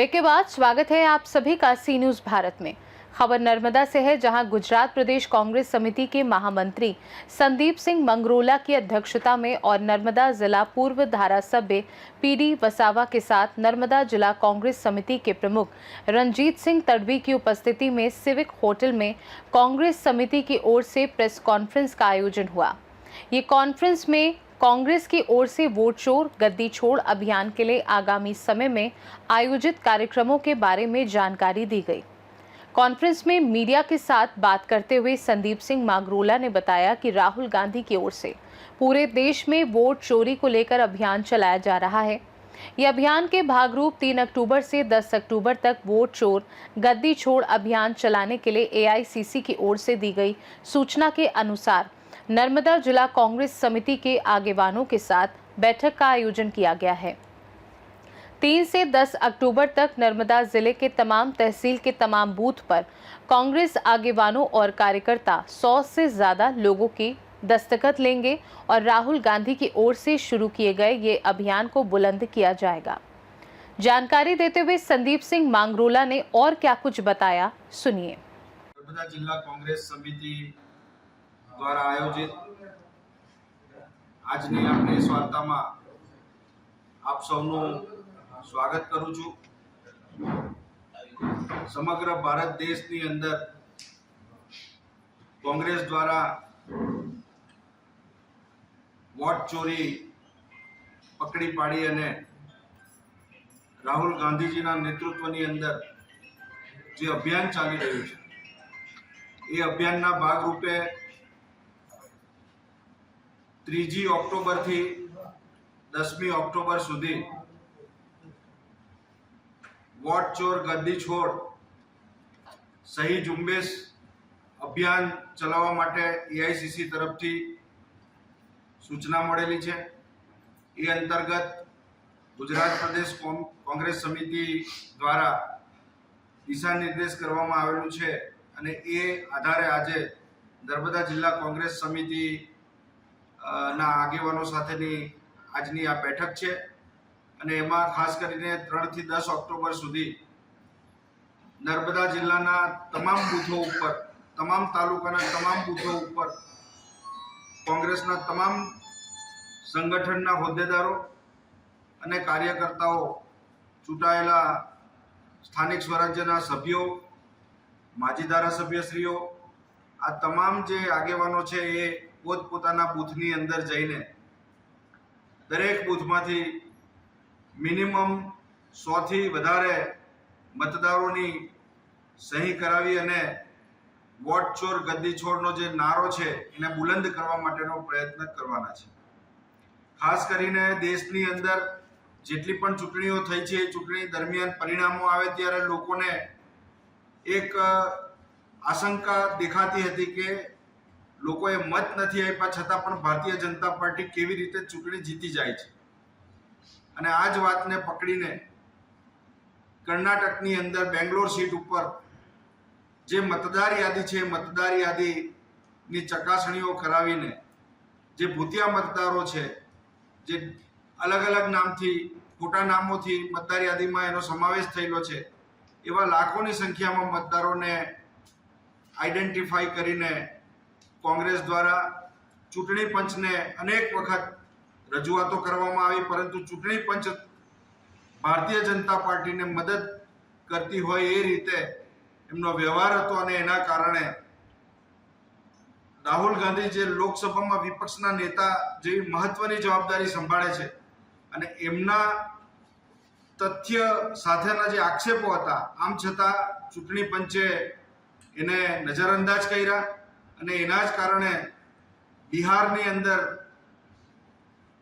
Break के बाद स्वागत है आप सभी का सी न्यूज भारत में। खबर नर्मदा से है, जहां गुजरात प्रदेश कांग्रेस समिति के महामंत्री संदीप सिंह मंगरोला की अध्यक्षता में और नर्मदा जिला पूर्व धारासभ्य पीडी वसावा के साथ नर्मदा जिला कांग्रेस समिति के प्रमुख रंजीत सिंह तड़वी की उपस्थिति में सिविक होटल में कांग्रेस समिति की ओर से प्रेस कॉन्फ्रेंस का आयोजन हुआ। ये कॉन्फ्रेंस में कांग्रेस की ओर से वोट चोर गद्दी छोड़ अभियान के लिए आगामी समय में आयोजित कार्यक्रमों के बारे में जानकारी दी गई। कॉन्फ्रेंस में मीडिया के साथ बात करते हुए संदीप सिंह मंगरोला ने बताया कि राहुल गांधी की ओर से पूरे देश में वोट चोरी को लेकर अभियान चलाया जा रहा है। ये अभियान के भागरूप 3 अक्टूबर से 10 अक्टूबर तक वोट चोर गद्दी छोड़ अभियान चलाने के लिए एआईसीसी की ओर से दी गई सूचना के अनुसार नर्मदा जिला कांग्रेस समिति के आगेवानों के साथ बैठक का आयोजन किया गया है। 3 से 10 अक्टूबर तक नर्मदा जिले के तमाम तहसील के तमाम बूथ पर कांग्रेस आगेवानों और कार्यकर्ता 100 से ज्यादा लोगों की दस्तखत लेंगे और राहुल गांधी की ओर से शुरू किए गए ये अभियान को बुलंद किया जाएगा। जानकारी देते हुए संदीप सिंह मंगरोला ने और क्या कुछ बताया, सुनिए। नर्मदा जिला कांग्रेस समिति द्वारा आयोजित આજની આપણી સ્વાર્તામાં આપ સૌનું સ્વાગત કરું છું। સમગ્ર ભારત દેશની અંદર કોંગ્રેસ દ્વારા વોટ ચોરી પકડી પાડી અને રાહુલ ગાંધીજીના નેતૃત્વની અંદર જે અભિયાન ચાલી રહ્યું છે એ અભિયાનના ભાગરૂપે 3 ऑक्टोबर थी 10 ऑक्टोबर सुधी वोट चोर गद्दी छोड़ सही झुंबेश अभियान चलावा माटे एआईसीसी तरफथी सूचना मळेली छे। ए अंतर्गत गुजरात प्रदेश कांग्रेस समिति द्वारा दिशा निर्देश करवामां आवेलुं छे अने ए आधारे आजे नर्मदा जिला कांग्रेस समिति ना આગેવાનો સાથેની આજની આ બેઠક છે અને એમાં ખાસ કરીને 3 થી 10 ઓક્ટોબર સુધી નર્મદા જિલ્લાના તમામ બૂથો ઉપર તમામ તાલુકાના તમામ બૂથો ઉપર કોંગ્રેસના તમામ સંગઠનના હોદ્દેદારો અને કાર્યકર્તાઓ ચૂંટાયેલા સ્થાનિક સ્વરાજ્યના સભ્યો માજી ધારાસભ્યશ્રીઓ આ તમામ જે આગેવાનો છે એ પોતપોતાના બૂથની અંદર જઈને દરેક બૂથમાંથી મિનિમમ 100 થી વધારે મતદારોની સહી કરાવી અને વોટ ચોર ગદ્દી છોડનો જે નારો છે એને બુલંદ કરવા માટેનો પ્રયત્ન કરવાના છે। ખાસ કરીને દેશની અંદર જેટલી પણ ચૂંટણીઓ થઈ છે એ ચૂંટણી દરમિયાન પરિણામો આવે ત્યારે લોકોને એક આશંકા દેખાતી હતી કે લોકોએ મત નથી આપ્યા છતાં પણ ભારતીય જનતા પાર્ટી કેવી રીતે ચૂંટણી જીતી જાય છે અને આ જ વાતને પકડીને કર્ણાટકની અંદર બેંગ્લોર સીટ ઉપર જે મતદાર યાદી છે મતદાર યાદીની ચકાસણીઓ કરાવીને જે ભૂતિયા મતદારો છે જે અલગ અલગ નામથી ખોટા નામોથી મતદાર યાદીમાં એનો સમાવેશ થયેલો છે એવા લાખોની સંખ્યામાં મતદારોને આઈડેન્ટિફાઈ કરીને कांग्रेस द्वारा चूंटणी पंच ने अनेक वखत रजूआतो करवामां आवी, परंतु चूंटणी पंच भारतीय जनता पार्टी ने मदद करती होय ए रीते एमनो व्यवहार हतो अने एना कारणे राहुल गांधी जे लोकसभामां विपक्षना नेता जेवी महत्वनी जवाबदारी संभाळे छे अने एमना तथ्य साथेना जे आक्षेपो हता आम छतां चूंटणी पंचे एने नजरअंदाज कर्या અને એના જ કારણે બિહારની અંદર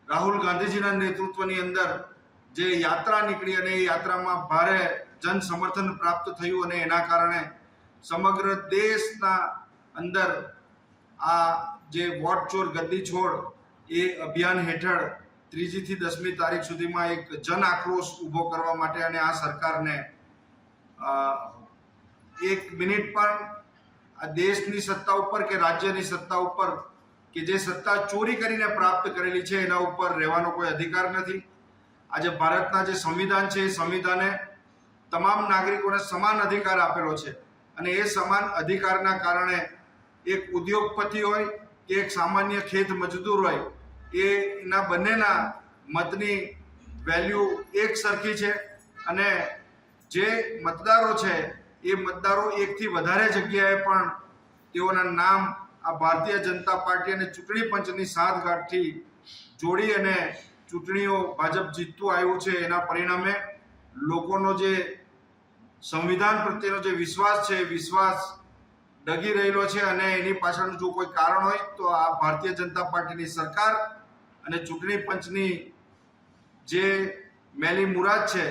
રાહુલ ગાંધીજીના નેતૃત્વની અંદર જે યાત્રા નીકળી અને એ યાત્રામાં ભારે જન સમર્થન પ્રાપ્ત થયું અને એના કારણે સમગ્ર દેશના અંદર આ જે વોટ ચોર ગદ્દી છોડ એ અભિયાન હેઠળ 3 થી 10મી તારીખ સુધીમાં એક જન આક્રોશ ઊભો કરવા માટે અને આ સરકારને 1 મિનિટ પણ आ देशनी सत्ता उपर के राज्यनी सत्ता उपर के जे सत्ता चोरी करीने प्राप्त करेली छे एना उपर रहेवानो कोई अधिकार नथी। आज भारतना जे संविधान छे संविधाने તમામ નાગરિકોને સમાન અધિકાર આપેલો છે અને એ સમાન અધિકારના કારણે એક ઉદ્યોગપતિ હોય કે એક સામાન્ય ખેત મજદૂર હોય એના બંનેના મતની વેલ્યુ એક સરખી છે અને જે મતદારો છે એ મતદારો એકથી વધારે જગ્યાએ પણ તેઓના નામ આ ભારતીય જનતા પાર્ટી અને ચૂંટણી પંચની સાંઠગાંઠથી જોડી અને ચૂંટણીઓ ભાજપ જીતતું આવ્યું છે. એના પરિણામે લોકોનો જે સંવિધાન પ્રત્યેનો જે વિશ્વાસ છે એ વિશ્વાસ ડગી રહેલો છે અને એની પાછળનું જો કોઈ કારણ હોય તો આ ભારતીય જનતા પાર્ટીની સરકાર અને ચૂંટણી પંચની જે મેલી મુરાદ છે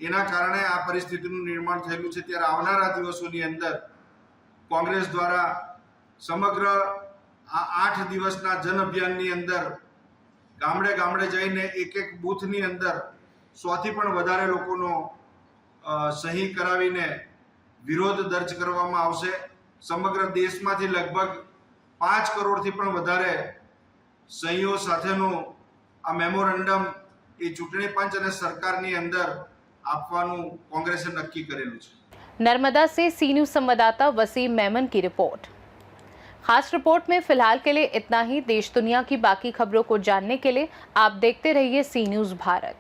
એના કારણે આ પરિસ્થિતિનું નિર્માણ થયેલું છે. ત્યારે આવનારા દિવસોની અંદર કોંગ્રેસ દ્વારા સમગ્ર આ 8 દિવસના જન અભિયાનની અંદર ગામડે ગામડે જઈને એક એક બૂથની અંદર 100થી પણ વધારે લોકોનો સહી કરાવીને વિરોધ દર્જ કરવામાં આવશે. સમગ્ર દેશમાંથી લગભગ 5 કરોડથી પણ વધારે સહીઓ સાથેનું આ મેમોરેન્ડમ એ ચૂંટણી પંચ અને સરકારની અંદર આપવાનું कांग्रेस ने नक्की करेलू है. नर्मदा से सी न्यूज संवाददाता वसीम मेमन की रिपोर्ट. खास रिपोर्ट में फिलहाल के लिए इतना ही. देश दुनिया की बाकी खबरों को जानने के लिए आप देखते रहिए सी न्यूज भारत.